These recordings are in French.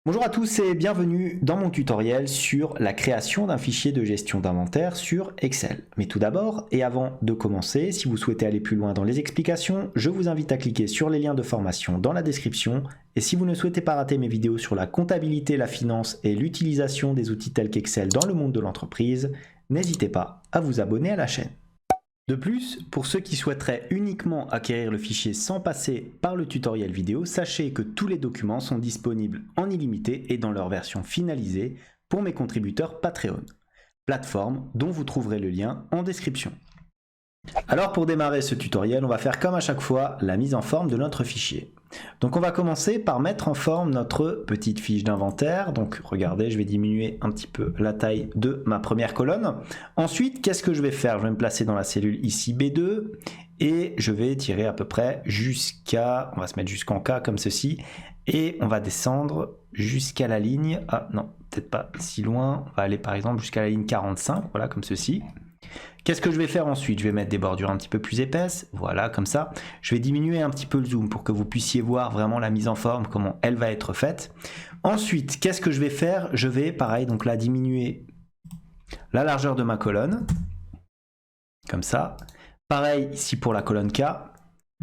Bonjour à tous et bienvenue dans mon tutoriel sur la création d'un fichier de gestion d'inventaire sur Excel. Mais tout d'abord, et avant de commencer, si vous souhaitez aller plus loin dans les explications, je vous invite à cliquer sur les liens de formation dans la description. Et si vous ne souhaitez pas rater mes vidéos sur la comptabilité, la finance et l'utilisation des outils tels qu'Excel dans le monde de l'entreprise, n'hésitez pas à vous abonner à la chaîne. De plus, pour ceux qui souhaiteraient uniquement acquérir le fichier sans passer par le tutoriel vidéo, sachez que tous les documents sont disponibles en illimité et dans leur version finalisée pour mes contributeurs Patreon, plateforme dont vous trouverez le lien en description. Alors pour démarrer ce tutoriel, on va faire comme à chaque fois la mise en forme de notre fichier. Donc on va commencer par mettre en forme notre petite fiche d'inventaire. Donc regardez, je vais diminuer un petit peu la taille de ma première colonne. Ensuite, qu'est-ce que je vais faire? Je vais me placer dans la cellule ici B2 et je vais tirer à peu près jusqu'à, on va se mettre jusqu'en K comme ceci, et on va descendre jusqu'à la ligne, ah non, peut-être pas si loin, on va aller par exemple jusqu'à la ligne 45, voilà comme ceci. Qu'est-ce que je vais faire ensuite? Je vais mettre des bordures un petit peu plus épaisses, voilà, comme ça. Je vais diminuer un petit peu le zoom pour que vous puissiez voir vraiment la mise en forme, comment elle va être faite. Ensuite, qu'est-ce que je vais faire? Je vais, pareil, donc là, diminuer la largeur de ma colonne, comme ça. Pareil, ici pour la colonne K,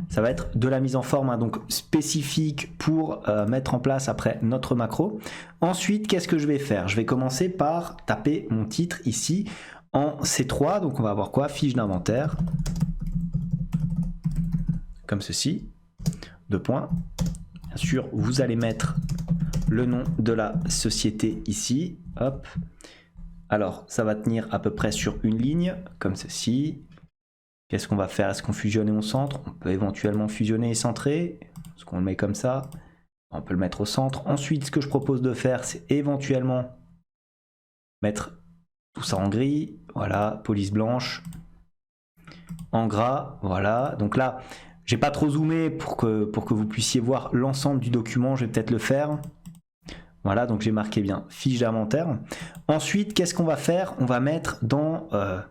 ça va être de la mise en forme, hein, donc spécifique pour mettre en place après notre macro. Ensuite, qu'est-ce que je vais faire? Je vais commencer par taper mon titre ici, en C3, donc on va avoir quoi? Fiche d'inventaire, comme ceci, deux points. Bien sûr, vous allez mettre le nom de la société ici, hop. Alors, ça va tenir à peu près sur une ligne, comme ceci. Qu'est-ce qu'on va faire? Est-ce qu'on fusionne et on centre? On peut éventuellement fusionner et centrer. Est-ce qu'on le met comme ça? On peut le mettre au centre. Ensuite, ce que je propose de faire, c'est éventuellement mettre tout ça en gris, voilà, police blanche, en gras, voilà. Donc là, j'ai pas trop zoomé pour que vous puissiez voir l'ensemble du document, je vais peut-être le faire. Voilà, donc j'ai marqué bien fiche d'inventaire. Ensuite, qu'est-ce qu'on va faire? On va mettre dans, on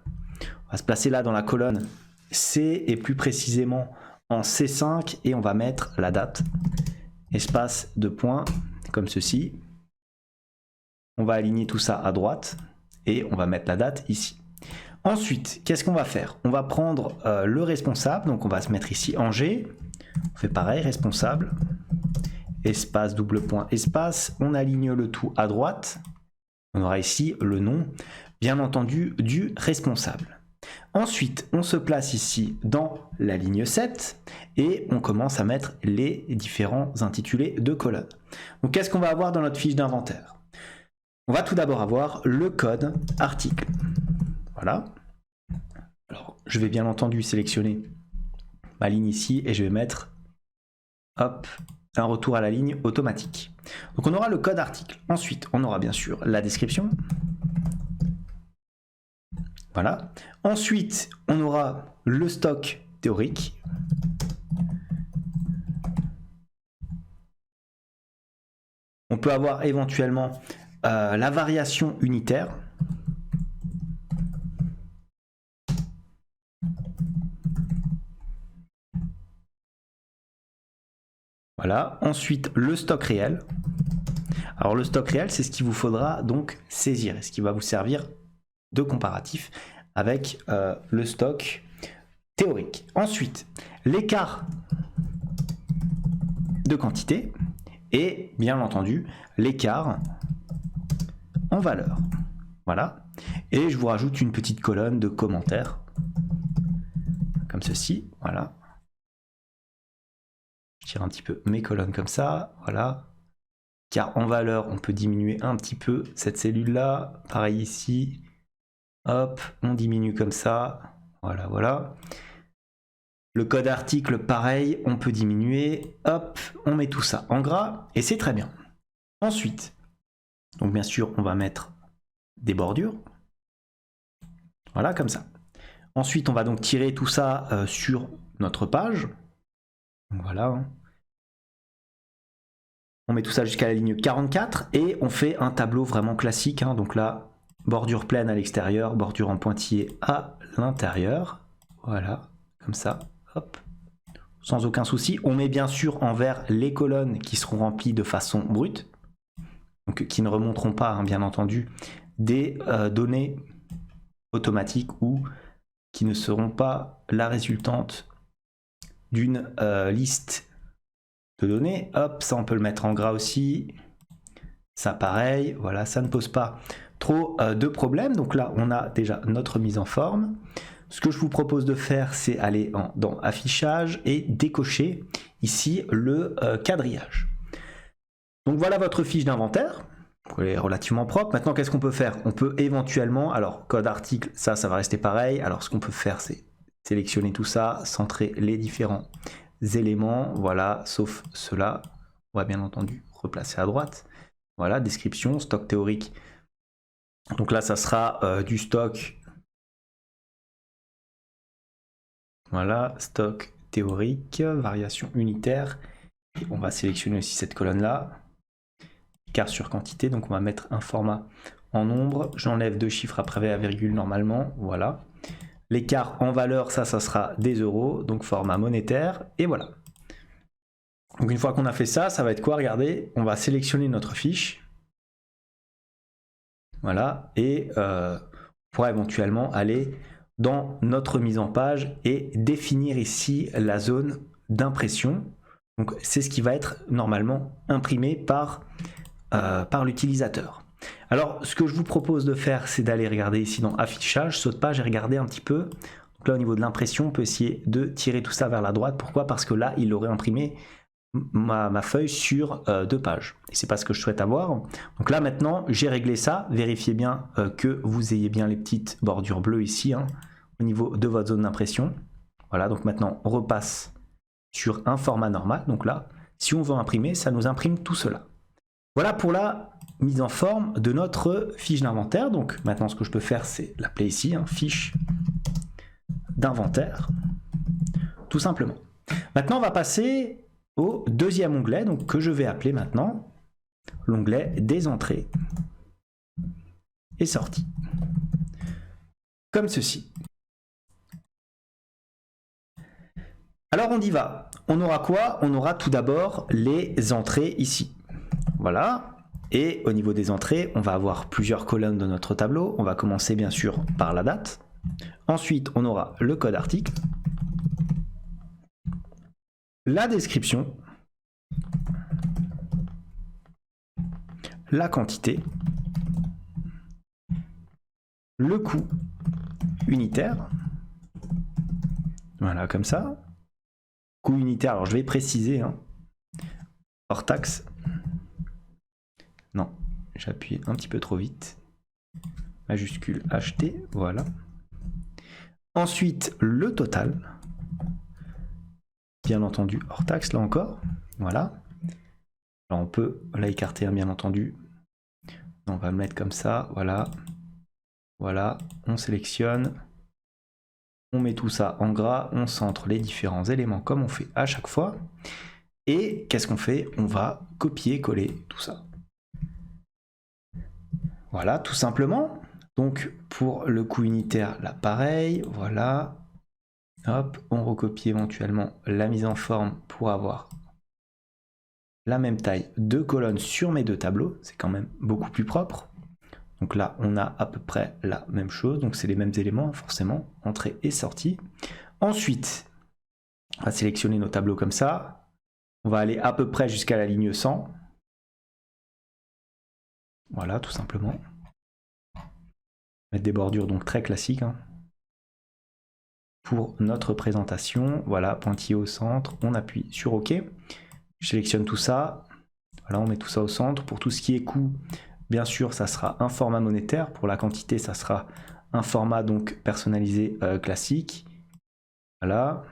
va se placer là dans la colonne C et plus précisément en C5 et on va mettre la date, espace de points, comme ceci. On va aligner tout ça à droite. Et on va mettre la date ici. Ensuite, qu'est-ce qu'on va faire? On va prendre le responsable, donc on va se mettre ici en G. On fait pareil, responsable, espace, double point, espace. On aligne le tout à droite. On aura ici le nom, bien entendu, du responsable. Ensuite, on se place ici dans la ligne 7 et on commence à mettre les différents intitulés de colonnes. Donc, qu'est-ce qu'on va avoir dans notre fiche d'inventaire? On va tout d'abord avoir le code article. Voilà. Alors, je vais bien entendu sélectionner ma ligne ici et je vais mettre, hop, un retour à la ligne automatique. Donc, on aura le code article. Ensuite, on aura bien sûr la description. Voilà. Ensuite, on aura le stock théorique. On peut avoir éventuellement la variation unitaire. Voilà. Ensuite, le stock réel. Alors, le stock réel, c'est ce qu'il vous faudra donc saisir et ce qui va vous servir de comparatif avec le stock théorique. Ensuite, l'écart de quantité et bien entendu l'écart en valeur. Voilà. Et je vous rajoute une petite colonne de commentaires comme ceci. Voilà. Je tire un petit peu mes colonnes comme ça. Voilà. Car en valeur, on peut diminuer un petit peu cette cellule-là. Pareil ici. Hop, on diminue comme ça. Voilà, voilà. Le code article, pareil, on peut diminuer. Hop, on met tout ça en gras et c'est très bien. Ensuite, donc bien sûr, on va mettre des bordures. Voilà, comme ça. Ensuite, on va donc tirer tout ça sur notre page. Voilà. On met tout ça jusqu'à la ligne 44 et on fait un tableau vraiment classique. Hein. Donc là, bordure pleine à l'extérieur, bordure en pointillé à l'intérieur. Voilà, comme ça. Hop. Sans aucun souci. On met bien sûr en vert les colonnes qui seront remplies de façon brute. donc qui ne remonteront pas, hein, bien entendu, des données automatiques ou qui ne seront pas la résultante d'une liste de données. Hop, ça on peut le mettre en gras aussi. Ça pareil, voilà, ça ne pose pas trop de problèmes. Donc là, on a déjà notre mise en forme. Ce que je vous propose de faire, c'est aller dans affichage et décocher ici le quadrillage. Donc voilà votre fiche d'inventaire. Elle est relativement propre. Maintenant, qu'est-ce qu'on peut faire? On peut éventuellement, alors code article, ça va rester pareil. Alors ce qu'on peut faire, c'est sélectionner tout ça, centrer les différents éléments, voilà, sauf cela. On va bien entendu replacer à droite. Voilà, description, stock théorique. Donc là, ça sera du stock. Voilà, stock théorique, variation unitaire. Et on va sélectionner aussi cette colonne-là. Écart sur quantité, donc on va mettre un format en nombre. J'enlève 2 chiffres après la virgule normalement, voilà. L'écart en valeur, ça sera des euros, donc format monétaire, et voilà. Donc une fois qu'on a fait ça, ça va être quoi? Regardez, on va sélectionner notre fiche. Voilà, et on pourra éventuellement aller dans notre mise en page et définir ici la zone d'impression. Donc c'est ce qui va être normalement imprimé par l'utilisateur. Alors ce que je vous propose de faire, c'est d'aller regarder ici dans affichage, saute page et regarder un petit peu. Donc là au niveau de l'impression, on peut essayer de tirer tout ça vers la droite. Pourquoi? Parce que là il aurait imprimé ma feuille sur 2 pages. Et c'est pas ce que je souhaite avoir. Donc là maintenant j'ai réglé ça. Vérifiez bien que vous ayez bien les petites bordures bleues ici, hein, au niveau de votre zone d'impression. Voilà, donc maintenant on repasse sur un format normal. Donc là, si on veut imprimer, ça nous imprime tout cela. Voilà pour la mise en forme de notre fiche d'inventaire. Donc maintenant ce que je peux faire, c'est l'appeler ici, hein, fiche d'inventaire, tout simplement. Maintenant on va passer au deuxième onglet, donc que je vais appeler maintenant l'onglet des entrées et sorties. Comme ceci. Alors on y va. On aura quoi? On aura tout d'abord les entrées ici. Voilà. Et au niveau des entrées, on va avoir plusieurs colonnes de notre tableau. On va commencer bien sûr par la date. Ensuite, on aura le code article, la description, la quantité, le coût unitaire. Voilà, comme ça. Coût unitaire, alors je vais préciser, hein, hors taxe. Non, j'appuie un petit peu trop vite. Majuscule HT, voilà. Ensuite, le total. Bien entendu, hors taxe, là encore. Voilà. Alors on peut là écarter, hein, bien entendu. On va le mettre comme ça, voilà. Voilà, on sélectionne. On met tout ça en gras, on centre les différents éléments comme on fait à chaque fois. Et qu'est-ce qu'on fait? On va copier-coller tout ça. Voilà, tout simplement. Donc pour le coût unitaire, là pareil, voilà. Hop, on recopie éventuellement la mise en forme pour avoir la même taille de colonnes sur mes 2 tableaux. C'est quand même beaucoup plus propre. Donc là, on a à peu près la même chose. Donc c'est les mêmes éléments, forcément, entrée et sortie. Ensuite, on va sélectionner nos tableaux comme ça. On va aller à peu près jusqu'à la ligne 100. Voilà, tout simplement. Mettre des bordures donc très classiques, hein. Pour notre présentation, voilà, pointillé au centre. On appuie sur OK. Je sélectionne tout ça. Voilà, on met tout ça au centre. Pour tout ce qui est coût, bien sûr, ça sera un format monétaire. Pour la quantité, ça sera un format donc personnalisé classique. Voilà.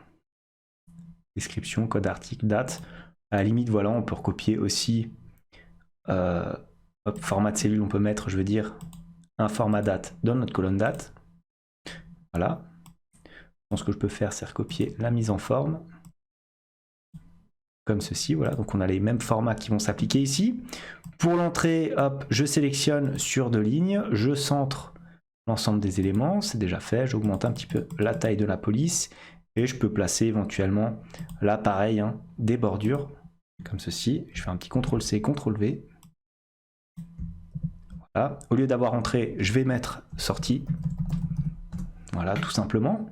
Description, code article, date. À la limite, voilà, on peut recopier aussi format de cellule. On peut mettre, je veux dire, un format date dans notre colonne date. Voilà. Donc, ce que je peux faire, c'est recopier la mise en forme. Comme ceci, voilà. Donc, on a les mêmes formats qui vont s'appliquer ici. Pour l'entrée, hop, je sélectionne sur 2 lignes. Je centre l'ensemble des éléments. C'est déjà fait. J'augmente un petit peu la taille de la police. Et je peux placer éventuellement, là, pareil, hein, des bordures. Comme ceci. Je fais un petit CTRL-C, CTRL-V. Voilà. Au lieu d'avoir entrée, je vais mettre sortie. Voilà, tout simplement.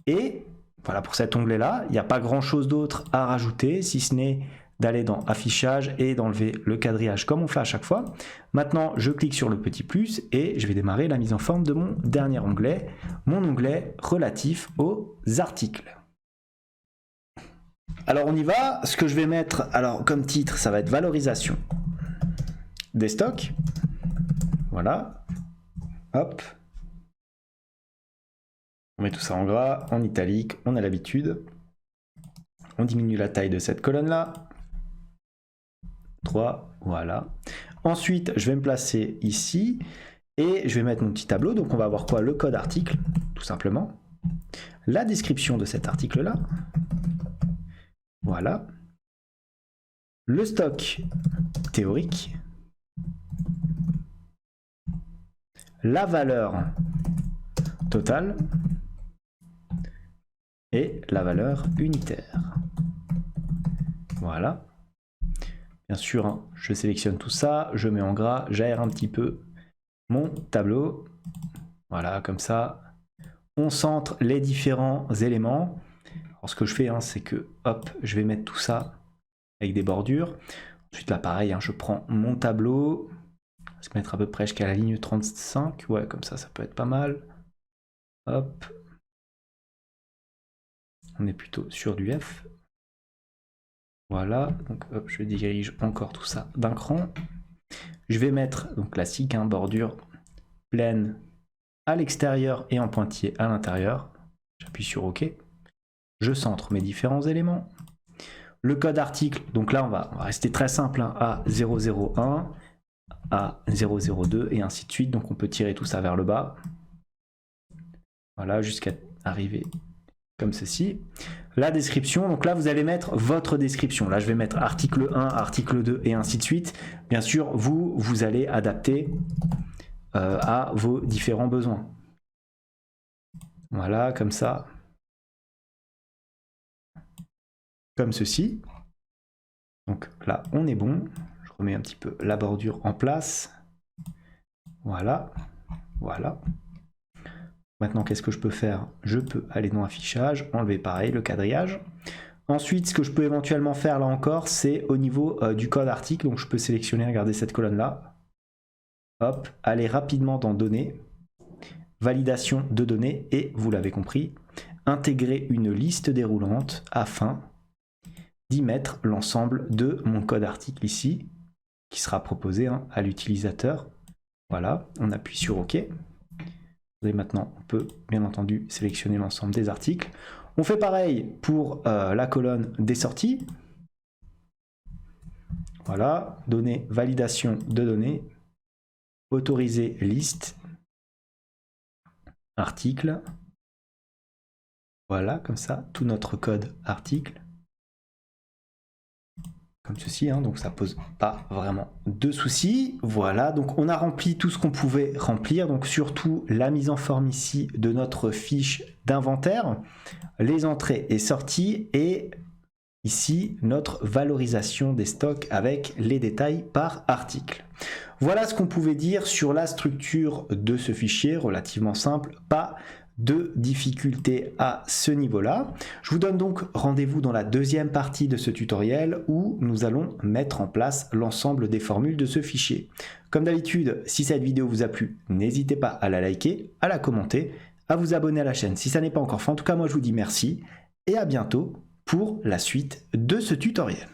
Et voilà, pour cet onglet-là, il n'y a pas grand-chose d'autre à rajouter, si ce n'est d'aller dans affichage et d'enlever le quadrillage comme on fait à chaque fois. Maintenant, je clique sur le petit plus et je vais démarrer la mise en forme de mon dernier onglet, mon onglet relatif aux articles. Alors on y va, ce que je vais mettre alors comme titre, ça va être valorisation des stocks. Voilà, hop. On met tout ça en gras, en italique, on a l'habitude. On diminue la taille de cette colonne-là. 3, voilà. Ensuite, je vais me placer ici et je vais mettre mon petit tableau. Donc on va avoir quoi? Le code article, tout simplement. La description de cet article-là. Voilà. Le stock théorique. La valeur totale. Et la valeur unitaire. Voilà. Bien sûr, hein, je sélectionne tout ça, je mets en gras, j'aère un petit peu mon tableau. Voilà, comme ça, on centre les différents éléments. Alors, ce que je fais, hein, c'est que, hop, je vais mettre tout ça avec des bordures. Ensuite, là, pareil, hein, je prends mon tableau. On va se mettre à peu près jusqu'à la ligne 35. Ouais, comme ça peut être pas mal. Hop. On est plutôt sur du F. Voilà, donc hop, je dirige encore tout ça d'un cran. Je vais mettre, donc classique, hein, bordure pleine à l'extérieur et en pointillé à l'intérieur. J'appuie sur OK. Je centre mes différents éléments. Le code article, donc là on va rester très simple, hein, A001, A002 et ainsi de suite. Donc on peut tirer tout ça vers le bas. Voilà, jusqu'à arriver comme ceci. La description, donc là vous allez mettre votre description. Là je vais mettre article 1, article 2 et ainsi de suite. Bien sûr, vous allez adapter à vos différents besoins. Voilà, comme ça. Comme ceci. Donc là on est bon. Je remets un petit peu la bordure en place. Voilà. Voilà. Maintenant, qu'est-ce que je peux faire? Je peux aller dans affichage, enlever pareil le quadrillage. Ensuite, ce que je peux éventuellement faire là encore, c'est au niveau du code article. Donc je peux sélectionner, regardez cette colonne-là. Hop, aller rapidement dans données, validation de données et, vous l'avez compris, intégrer une liste déroulante afin d'y mettre l'ensemble de mon code article ici, qui sera proposé, hein, à l'utilisateur. Voilà, on appuie sur OK. Et maintenant, on peut bien entendu sélectionner l'ensemble des articles. On fait pareil pour la colonne des sorties. Voilà, données, validation de données, autoriser liste, article. Voilà, comme ça, tout notre code article. Comme ceci, hein, donc ça pose pas vraiment de soucis. Voilà, donc on a rempli tout ce qu'on pouvait remplir, donc surtout la mise en forme ici de notre fiche d'inventaire, les entrées et sorties, et ici notre valorisation des stocks avec les détails par article. Voilà ce qu'on pouvait dire sur la structure de ce fichier, relativement simple, pas de difficulté à ce niveau-là. Je vous donne donc rendez-vous dans la deuxième partie de ce tutoriel où nous allons mettre en place l'ensemble des formules de ce fichier. Comme d'habitude, si cette vidéo vous a plu, n'hésitez pas à la liker, à la commenter, à vous abonner à la chaîne si ça n'est pas encore fait. En tout cas, moi je vous dis merci et à bientôt pour la suite de ce tutoriel.